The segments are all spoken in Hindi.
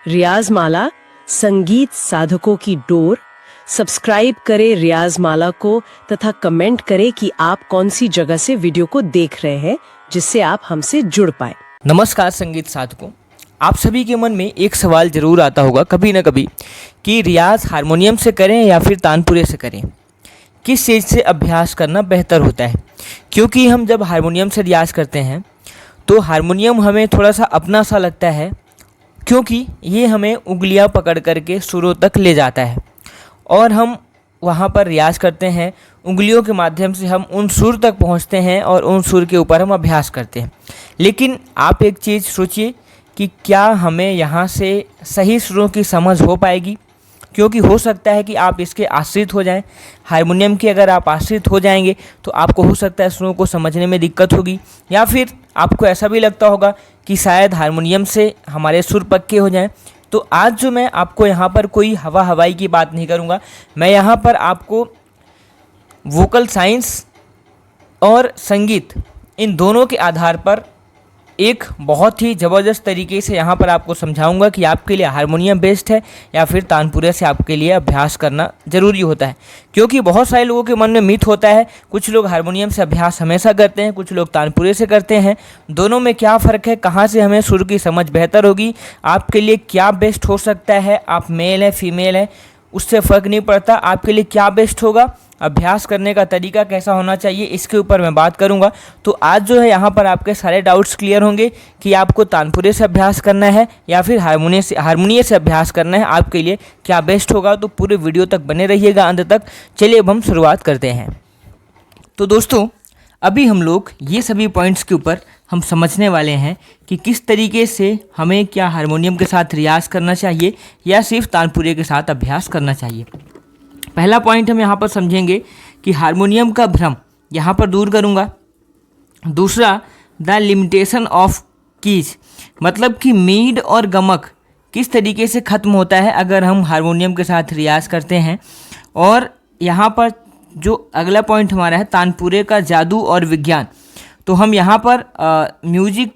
रियाज माला संगीत साधकों की डोर। सब्सक्राइब करें रियाज माला को तथा कमेंट करें कि आप कौन सी जगह से वीडियो को देख रहे हैं, जिससे आप हमसे जुड़ पाए। नमस्कार संगीत साधकों, आप सभी के मन में एक सवाल जरूर आता होगा कभी ना कभी कि रियाज हारमोनियम से करें या फिर तानपुरे से करें, किस चीज़ से अभ्यास करना बेहतर होता है। क्योंकि हम जब हारमोनियम से रियाज करते हैं तो हारमोनियम हमें थोड़ा सा अपना सा लगता है, क्योंकि ये हमें उंगलियां पकड़ करके सुरों तक ले जाता है और हम वहाँ पर रियाज करते हैं। उंगलियों के माध्यम से हम उन सुर तक पहुँचते हैं और उन सुर के ऊपर हम अभ्यास करते हैं। लेकिन आप एक चीज़ सोचिए कि क्या हमें यहाँ से सही सुरों की समझ हो पाएगी, क्योंकि हो सकता है कि आप इसके आश्रित हो जाएं। हारमोनियम के अगर आप आश्रित हो जाएंगे तो आपको हो सकता है सुरों को समझने में दिक्कत होगी, या फिर आपको ऐसा भी लगता होगा कि शायद हारमोनियम से हमारे सुर पक्के हो जाएं। तो आज जो मैं आपको यहाँ पर कोई हवाई की बात नहीं करूँगा, मैं यहाँ पर आपको वोकल साइंस और संगीत इन दोनों के आधार पर एक बहुत ही ज़बरदस्त तरीके से यहाँ पर आपको समझाऊंगा कि आपके लिए हारमोनियम बेस्ट है या फिर तानपुरे से आपके लिए अभ्यास करना ज़रूरी होता है। क्योंकि बहुत सारे लोगों के मन में मिथ होता है, कुछ लोग हारमोनियम से अभ्यास हमेशा करते हैं, कुछ लोग तानपुरे से करते हैं। दोनों में क्या फ़र्क है, कहाँ से हमें सुर की समझ बेहतर होगी, आपके लिए क्या बेस्ट हो सकता है, आप मेल हैं फीमेल हैं उससे फ़र्क नहीं पड़ता, आपके लिए क्या बेस्ट होगा, अभ्यास करने का तरीका कैसा होना चाहिए, इसके ऊपर मैं बात करूंगा। तो आज जो है यहाँ पर आपके सारे डाउट्स क्लियर होंगे कि आपको तानपुरे से अभ्यास करना है या फिर हारमोनियम से अभ्यास करना है, आपके लिए क्या बेस्ट होगा। तो पूरे वीडियो तक बने रहिएगा अंत तक। चलिए अब हम शुरुआत करते हैं। तो दोस्तों, अभी हम लोग ये सभी पॉइंट्स के ऊपर हम समझने वाले हैं कि किस तरीके से हमें क्या हारमोनियम के साथ रियाज करना चाहिए या सिर्फ तानपुरे के साथ अभ्यास करना चाहिए। पहला पॉइंट हम यहाँ पर समझेंगे कि हारमोनियम का भ्रम यहाँ पर दूर करूँगा। दूसरा, द लिमिटेशन ऑफ कीज, मतलब कि मीड और गमक किस तरीके से ख़त्म होता है अगर हम हारमोनियम के साथ रियाज करते हैं। और यहाँ पर जो अगला पॉइंट हमारा है तानपुरे का जादू और विज्ञान, तो हम यहाँ पर म्यूजिक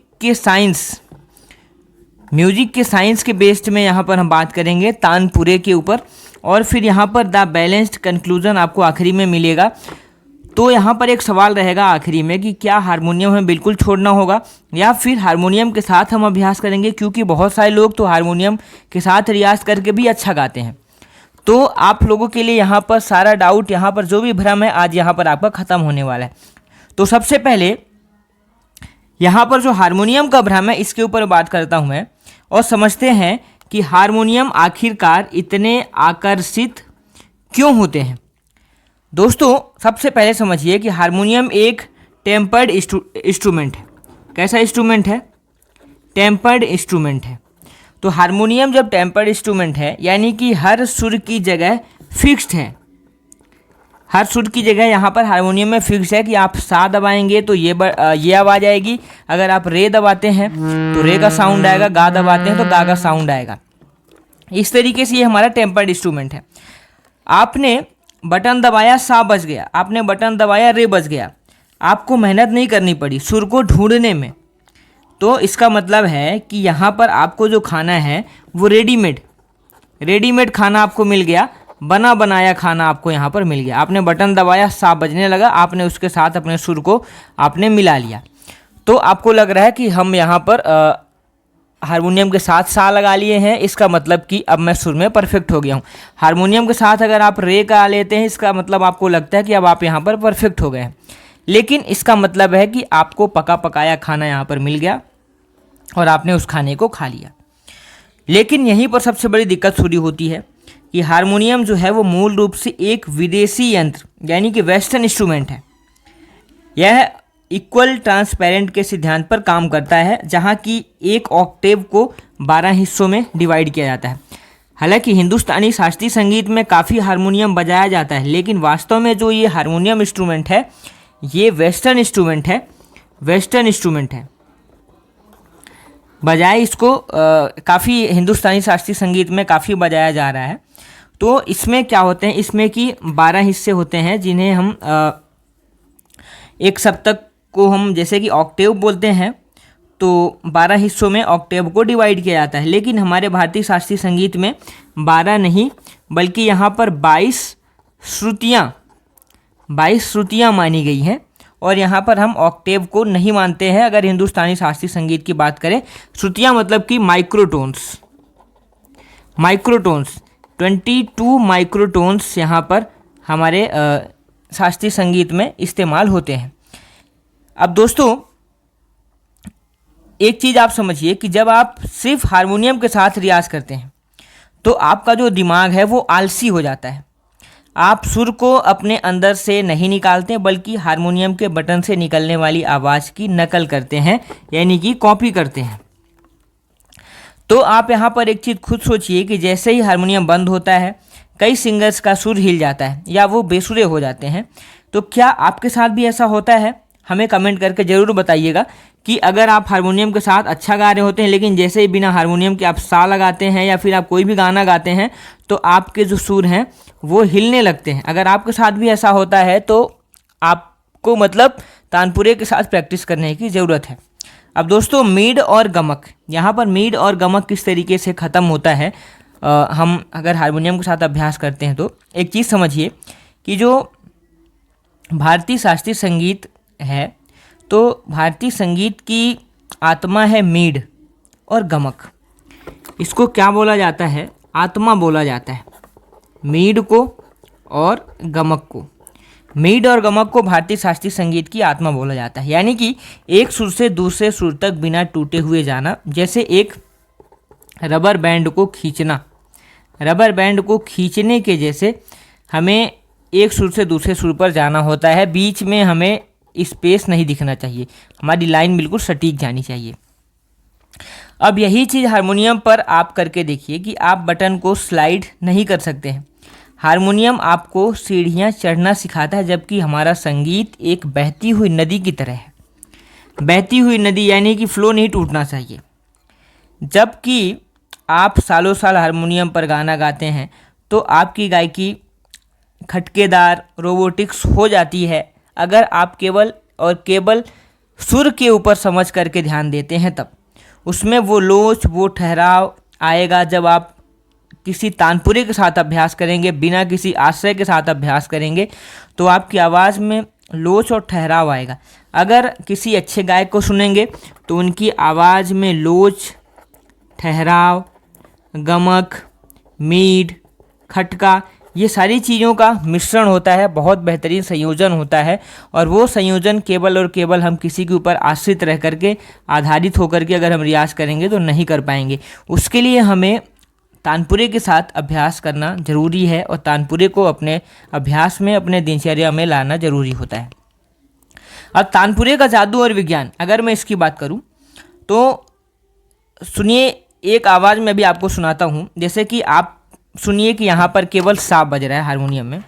के साइंस के बेस्ड में यहाँ पर हम बात करेंगे तानपुरे के ऊपर। और फिर यहाँ पर द बैलेंस्ड कंक्लूजन आपको आखिरी में मिलेगा। तो यहाँ पर एक सवाल रहेगा आखिरी में कि क्या हारमोनियम हमें बिल्कुल छोड़ना होगा या फिर हारमोनियम के साथ हम अभ्यास करेंगे, क्योंकि बहुत सारे लोग तो हारमोनियम के साथ रियाज करके भी अच्छा गाते हैं। तो आप लोगों के लिए यहाँ पर सारा डाउट, यहाँ पर जो भी भ्रम है आज यहाँ पर आपका ख़त्म होने वाला है। तो सबसे पहले यहाँ पर जो हारमोनियम का भ्रम है इसके ऊपर बात करता हूँ मैं, और समझते हैं कि हारमोनियम आखिरकार इतने आकर्षित क्यों होते हैं। दोस्तों, सबसे पहले समझिए कि हारमोनियम एक टेम्पर्ड इंस्ट्रूमेंट है। कैसा इंस्ट्रूमेंट है? टेम्पर्ड इंस्ट्रूमेंट है। तो हारमोनियम जब टेम्पर्ड इंस्ट्रूमेंट है यानी कि हर सुर की जगह फिक्स्ड है। हर सुर की जगह यहाँ पर हारमोनियम में फिक्स है कि आप सा दबाएंगे तो ये आवाज़ आएगी, अगर आप रे दबाते हैं तो रे का साउंड आएगा, गा दबाते हैं तो गा का साउंड आएगा। इस तरीके से ये हमारा टेम्पर्ड इंस्ट्रूमेंट है। आपने बटन दबाया सा बज गया, आपने बटन दबाया रे बज गया, आपको मेहनत नहीं करनी पड़ी सुर को ढूंढने में। तो इसका मतलब है कि यहाँ पर आपको जो खाना है वो रेडीमेड खाना आपको मिल गया, बना बनाया खाना आपको यहाँ पर मिल गया। आपने बटन दबाया, सा बजने लगा, आपने उसके साथ अपने सुर को आपने मिला लिया। तो आपको लग रहा है कि हम यहाँ पर हारमोनियम के साथ सा लगा लिए हैं, इसका मतलब कि अब मैं सुर में परफेक्ट हो गया हूँ। हारमोनियम के साथ अगर आप रे का लेते हैं, इसका मतलब आपको लगता है कि अब आप यहाँ पर परफेक्ट हो गए हैं। लेकिन इसका मतलब है कि आपको पका पकाया खाना यहाँ पर मिल गया और आपने उस खाने को खा लिया। लेकिन यहीं पर सबसे बड़ी दिक्कत शुरू होती है कि हारमोनियम जो है वो मूल रूप से एक विदेशी यंत्र यानी कि वेस्टर्न इंस्ट्रूमेंट है। यह इक्वल ट्रांसपेरेंट के सिद्धांत पर काम करता है, जहाँ की एक ऑक्टेव को 12 हिस्सों में डिवाइड किया जाता है। हालांकि हिंदुस्तानी शास्त्रीय संगीत में काफ़ी हारमोनियम बजाया जाता है, लेकिन वास्तव में जो ये हारमोनियम इंस्ट्रूमेंट है ये वेस्टर्न इंस्ट्रूमेंट है। बजाय इसको काफ़ी हिंदुस्तानी शास्त्रीय संगीत में काफ़ी बजाया जा रहा है। तो इसमें क्या होते हैं, इसमें कि 12 हिस्से होते हैं जिन्हें हम एक सप्तक को हम जैसे कि ऑक्टेव बोलते हैं। तो 12 हिस्सों में ऑक्टेव को डिवाइड किया जाता है। लेकिन हमारे भारतीय शास्त्रीय संगीत में 12 नहीं बल्कि यहाँ पर 22 श्रुतियाँ मानी गई हैं और यहाँ पर हम ऑक्टेव को नहीं मानते हैं। अगर हिंदुस्तानी शास्त्रीय संगीत की बात करें, श्रुतियाँ मतलब कि माइक्रोटोन्स 22 माइक्रोटोन्स यहाँ पर हमारे शास्त्रीय संगीत में इस्तेमाल होते हैं। अब दोस्तों एक चीज़ आप समझिए कि जब आप सिर्फ हारमोनियम के साथ रियाज़ करते हैं तो आपका जो दिमाग है वो आलसी हो जाता है। आप सुर को अपने अंदर से नहीं निकालते बल्कि हारमोनियम के बटन से निकलने वाली आवाज़ की नकल करते हैं, यानी कि कॉपी करते हैं। तो आप यहाँ पर एक चीज़ खुद सोचिए कि जैसे ही हारमोनियम बंद होता है कई सिंगर्स का सुर हिल जाता है या वो बेसुरे हो जाते हैं। तो क्या आपके साथ भी ऐसा होता है? हमें कमेंट करके ज़रूर बताइएगा कि अगर आप हारमोनियम के साथ अच्छा गा रहे होते हैं लेकिन जैसे ही बिना हारमोनियम के आप सा लगाते हैं या फिर आप कोई भी गाना गाते हैं तो आपके जो सुर हैं वो हिलने लगते हैं। अगर आपके साथ भी ऐसा होता है तो आपको मतलब तानपुरे के साथ प्रैक्टिस करने की ज़रूरत है। अब दोस्तों मीड और गमक, यहाँ पर मीड और गमक किस तरीके से ख़त्म होता है हम अगर हारमोनियम के साथ अभ्यास करते हैं तो एक चीज़ समझिए कि जो भारतीय शास्त्रीय संगीत है तो भारतीय संगीत की आत्मा है मीड और गमक। इसको क्या बोला जाता है? आत्मा बोला जाता है मीड को और गमक को। मीड और गमक को भारतीय शास्त्रीय संगीत की आत्मा बोला जाता है, यानी कि एक सुर से दूसरे सुर तक बिना टूटे हुए जाना। जैसे एक रबर बैंड को खींचना, रबर बैंड को खींचने के जैसे हमें एक सुर से दूसरे सुर पर जाना होता है। बीच में हमें स्पेस नहीं दिखना चाहिए, हमारी लाइन बिल्कुल सटीक जानी चाहिए। अब यही चीज़ हारमोनियम पर आप करके देखिए कि आप बटन को स्लाइड नहीं कर सकते हैं। हारमोनियम आपको सीढ़ियाँ चढ़ना सिखाता है, जबकि हमारा संगीत एक बहती हुई नदी की तरह है। बहती हुई नदी यानी कि फ्लो नहीं टूटना चाहिए। जबकि आप सालों साल हारमोनियम पर गाना गाते हैं तो आपकी गायकी खटकेदार रोबोटिक्स हो जाती है अगर आप केवल सुर के ऊपर समझ करके ध्यान देते हैं। तब उसमें वो लोच वो ठहराव आएगा जब आप किसी तानपुरे के साथ अभ्यास करेंगे, बिना किसी आश्रय के साथ अभ्यास करेंगे तो आपकी आवाज़ में लोच और ठहराव आएगा। अगर किसी अच्छे गायक को सुनेंगे तो उनकी आवाज़ में लोच, ठहराव, गमक, मीड, खटका, ये सारी चीज़ों का मिश्रण होता है, बहुत बेहतरीन संयोजन होता है। और वो संयोजन केवल और केवल हम किसी के ऊपर आश्रित रह करके, आधारित होकर के अगर हम रियाज़ करेंगे तो नहीं कर पाएंगे। उसके लिए हमें तानपुरे के साथ अभ्यास करना ज़रूरी है और तानपुरे को अपने अभ्यास में, अपने दिनचर्या में लाना ज़रूरी होता है। अब तानपुरे का जादू और विज्ञान अगर मैं इसकी बात करूं तो सुनिए, एक आवाज़ में भी आपको सुनाता हूं। जैसे कि आप सुनिए कि यहाँ पर केवल सा बज रहा है हारमोनियम में,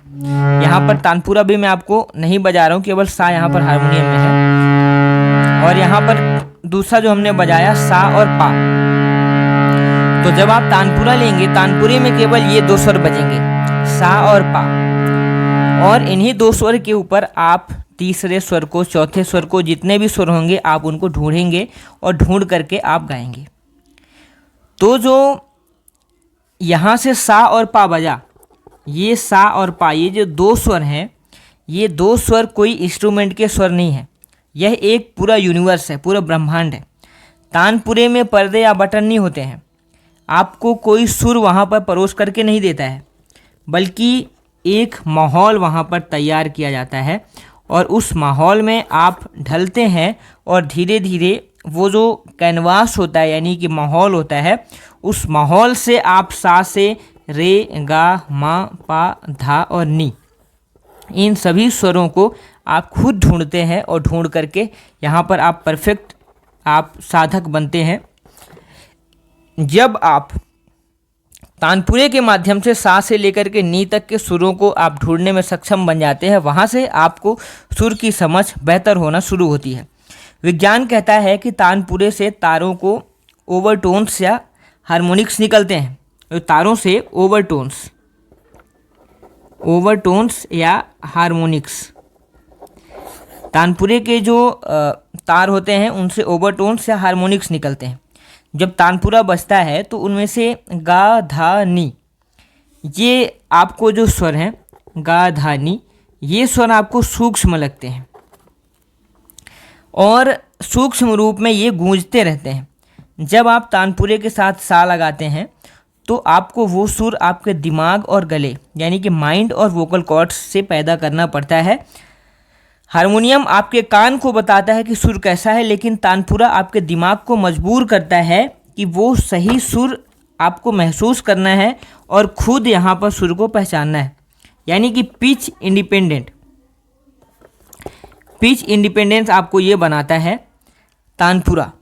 यहाँ पर तानपुरा भी मैं आपको नहीं बजा रहा हूँ, केवल सा यहाँ पर हारमोनियम में है। और यहाँ पर दूसरा जो हमने बजाया सा और पा। तो जब आप तानपुरा लेंगे, तानपुरे में केवल ये दो स्वर बजेंगे, सा और पा, और इन्हीं दो स्वर के ऊपर आप तीसरे स्वर को, चौथे स्वर को, जितने भी स्वर होंगे आप उनको ढूंढेंगे और ढूंढ करके आप गाएंगे। तो जो यहाँ से सा और पा बजा, ये सा और पा, ये जो दो स्वर हैं, ये दो स्वर कोई इंस्ट्रूमेंट के स्वर नहीं है, यह एक पूरा यूनिवर्स है, पूरा ब्रह्मांड है। तानपुरे में पर्दे या बटन नहीं होते हैं, आपको कोई सुर वहाँ पर परोस करके नहीं देता है, बल्कि एक माहौल वहाँ पर तैयार किया जाता है और उस माहौल में आप ढलते हैं और धीरे धीरे वो जो कैनवास होता है यानी कि माहौल होता है, उस माहौल से आप सा से रे, गा, मा, पा, धा और नी, इन सभी स्वरों को आप खुद ढूंढते हैं और ढूंढ करके यहाँ पर आप परफेक्ट आप साधक बनते हैं। जब आप तानपुरे के माध्यम से सा से लेकर के नी तक के सुरों को आप ढूंढने में सक्षम बन जाते हैं, वहाँ से आपको सुर की समझ बेहतर होना शुरू होती है। विज्ञान कहता है कि तानपुरे से तारों को ओवरटोन्स या हार्मोनिक्स निकलते हैं। तो तारों से ओवरटोन्स या हार्मोनिक्स तानपुरे के जो तार होते हैं उनसे ओवरटोन्स या हार्मोनिक्स निकलते हैं। जब तानपुरा बजता है तो उनमें से गा धा नी, ये आपको जो स्वर हैं गा धा नी, ये स्वर आपको सूक्ष्म लगते हैं और सूक्ष्म रूप में ये गूंजते रहते हैं। जब आप तानपुरे के साथ सा लगाते हैं तो आपको वो सुर आपके दिमाग और गले यानी कि माइंड और वोकल कॉर्ड्स से पैदा करना पड़ता है। हारमोनियम आपके कान को बताता है कि सुर कैसा है, लेकिन तानपुरा आपके दिमाग को मजबूर करता है कि वो सही सुर आपको महसूस करना है और खुद यहाँ पर सुर को पहचानना है, यानी कि पिच इंडिपेंडेंस आपको ये बनाता है तानपुरा।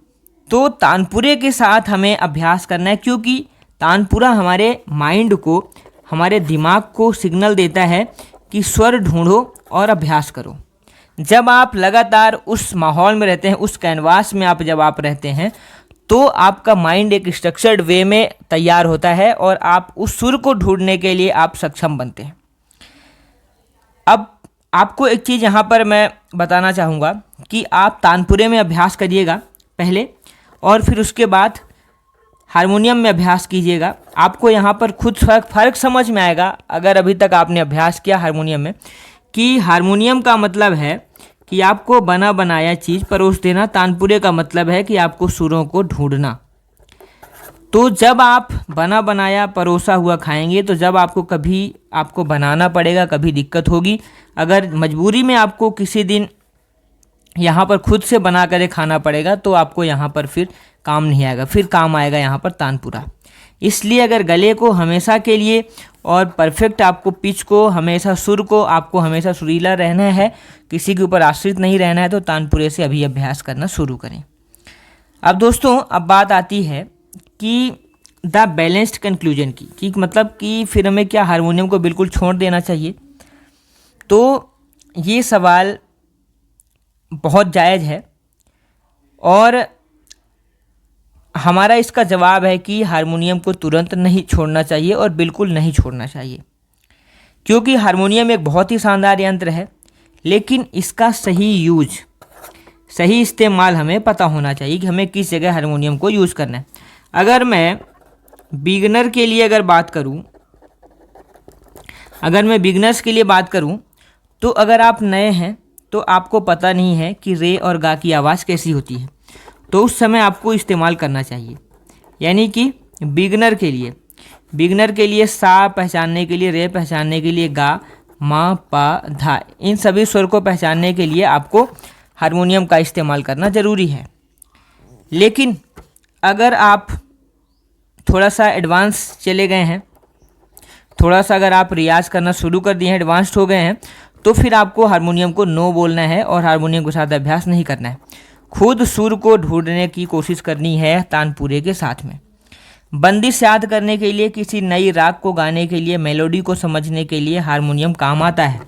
तो तानपुरे के साथ हमें अभ्यास करना है, क्योंकि तानपुरा हमारे माइंड को, हमारे दिमाग को सिग्नल देता है कि स्वर ढूंढो और अभ्यास करो। जब आप लगातार उस माहौल में रहते हैं, उस कैनवास में जब आप रहते हैं, तो आपका माइंड एक स्ट्रक्चर्ड वे में तैयार होता है और आप उस सुर को ढूंढने के लिए आप सक्षम बनते हैं। अब आपको एक चीज़ यहाँ पर मैं बताना चाहूँगा कि आप तानपुरे में अभ्यास करिएगा पहले, और फिर उसके बाद हारमोनियम में अभ्यास कीजिएगा। आपको यहाँ पर खुद फ़र्क समझ में आएगा, अगर अभी तक आपने अभ्यास किया हारमोनियम में, कि हारमोनियम का मतलब है कि आपको बना बनाया चीज़ परोस देना, तानपुरे का मतलब है कि आपको सुरों को ढूंढना। तो जब आप बना बनाया परोसा हुआ खाएंगे तो जब आपको बनाना पड़ेगा, कभी दिक्कत होगी। अगर मजबूरी में आपको किसी दिन यहाँ पर खुद से बना कर खाना पड़ेगा तो आपको यहाँ पर फिर काम नहीं आएगा, फिर काम आएगा यहाँ पर तानपुरा। इसलिए अगर गले को हमेशा के लिए और परफेक्ट आपको पिच को हमेशा, सुर को आपको हमेशा सुरीला रहना है, किसी के ऊपर आश्रित नहीं रहना है, तो तानपुरे से अभी अभ्यास करना शुरू करें। अब दोस्तों, अब बात आती है कि द बैलेंस्ड कंक्लूजन की, कि मतलब कि फिर हमें क्या हारमोनियम को बिल्कुल छोड़ देना चाहिए? तो ये सवाल बहुत जायज़ है और हमारा इसका जवाब है कि हारमोनियम को तुरंत नहीं छोड़ना चाहिए और बिल्कुल नहीं छोड़ना चाहिए, क्योंकि हारमोनियम एक बहुत ही शानदार यंत्र है, लेकिन इसका सही यूज, सही इस्तेमाल हमें पता होना चाहिए कि हमें किस जगह हारमोनियम को यूज़ करना है। अगर मैं बिगनर के लिए बात करूं, अगर मैं बिगनर्स के लिए बात करूं, तो अगर आप नए हैं तो आपको पता नहीं है कि रे और गा की आवाज़ कैसी होती है, तो उस समय आपको इस्तेमाल करना चाहिए। यानी कि बिगनर के लिए सा पहचानने के लिए, रे पहचानने के लिए, गा, मा, पा, धा, इन सभी स्वर को पहचानने के लिए आपको हारमोनियम का इस्तेमाल करना ज़रूरी है। लेकिन अगर आप थोड़ा सा एडवांस चले गए हैं, थोड़ा सा अगर आप रियाज़ करना शुरू कर दिए हैं, एडवांस्ड हो गए हैं, तो फिर आपको हारमोनियम को नो बोलना है और हारमोनियम के साथ अभ्यास नहीं करना है। खुद सुर को ढूंढने की कोशिश करनी है तानपुरे के साथ में। बंदिश याद करने के लिए, किसी नई राग को गाने के लिए, मेलोडी को समझने के लिए हारमोनियम काम आता है।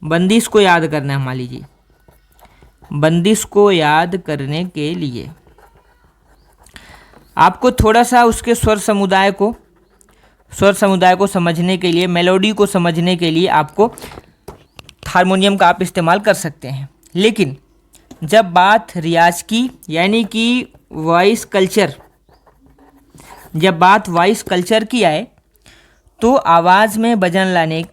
बंदिश को याद करना है, मान लीजिए बंदिश को याद करने के लिए आपको थोड़ा सा उसके स्वर समुदाय को समझने के लिए, मेलोडी को समझने के लिए आपको हारमोनियम का आप इस्तेमाल कर सकते हैं। लेकिन जब बात रियाज की, यानी कि वॉइस कल्चर की आए, तो आवाज़ में वजन लाने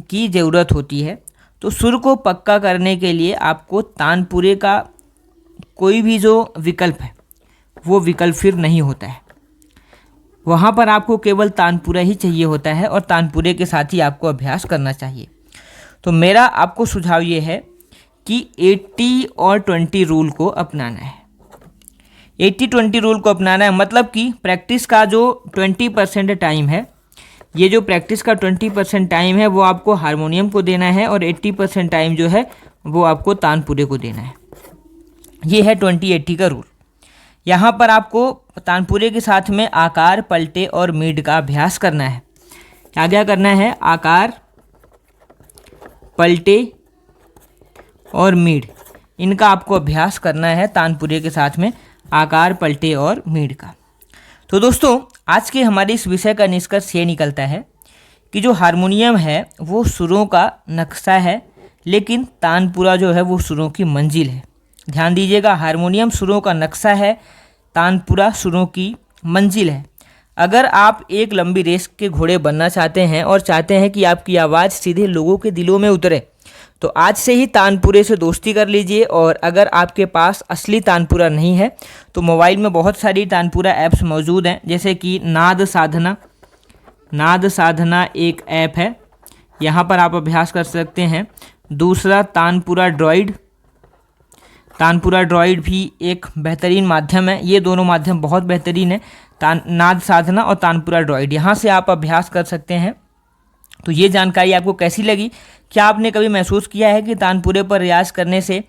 की ज़रूरत होती है। तो सुर को पक्का करने के लिए आपको तानपुरे का कोई भी जो विकल्प है वो विकल्प फिर नहीं होता है। वहाँ पर आपको केवल तानपुरा ही चाहिए होता है और तानपुरे के साथ ही आपको अभ्यास करना चाहिए। तो मेरा आपको सुझाव ये है कि 80 और 20 रूल को अपनाना है। 80-20 रूल को अपनाना है, मतलब कि प्रैक्टिस का जो 20% टाइम है, ये जो प्रैक्टिस का 20% टाइम है वो आपको हारमोनियम को देना है और 80% टाइम जो है वो आपको तानपुरे को देना है। ये है 20-80 का रूल। यहाँ पर आपको तानपुरे के साथ में आकार, पलटे और मीड का अभ्यास करना है। क्या क्या करना है? आकार, पलटे और मीड, इनका आपको अभ्यास करना है तानपुरे के साथ में, आकार, पलटे और मीड का। तो दोस्तों, आज के हमारे इस विषय का निष्कर्ष ये निकलता है कि जो हारमोनियम है वो सुरों का नक्शा है, लेकिन तानपुरा जो है वो सुरों की मंजिल है। ध्यान दीजिएगा, हारमोनियम सुरों का नक्शा है, तानपुरा सुरों की मंजिल है। अगर आप एक लंबी रेस के घोड़े बनना चाहते हैं और चाहते हैं कि आपकी आवाज़ सीधे लोगों के दिलों में उतरे, तो आज से ही तानपुरे से दोस्ती कर लीजिए। और अगर आपके पास असली तानपुरा नहीं है तो मोबाइल में बहुत सारी तानपुरा ऐप्स मौजूद हैं, जैसे कि नाद साधना एक ऐप है, यहाँ पर आप अभ्यास कर सकते हैं। दूसरा तानपुरा ड्रॉइड भी एक बेहतरीन माध्यम है। ये दोनों माध्यम बहुत बेहतरीन है, नाद साधना और तानपुरा ड्रॉइड, यहाँ से आप अभ्यास कर सकते हैं। तो ये जानकारी आपको कैसी लगी? क्या आपने कभी महसूस किया है कि तानपुरे पर रियाज करने से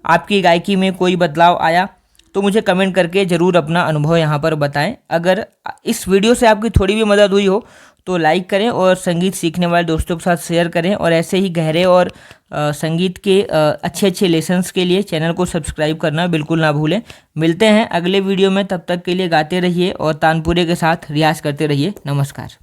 आपकी गायकी में कोई बदलाव आया? तो मुझे कमेंट करके ज़रूर अपना अनुभव यहाँ पर बताएं। अगर इस वीडियो से आपकी थोड़ी भी मदद हुई हो तो लाइक करें और संगीत सीखने वाले दोस्तों के साथ शेयर करें। और ऐसे ही गहरे और संगीत के अच्छे लेसन्स के लिए चैनल को सब्सक्राइब करना बिल्कुल ना भूलें। मिलते हैं अगले वीडियो में, तब तक के लिए गाते रहिए और तानपुरे के साथ रियाज करते रहिए। नमस्कार।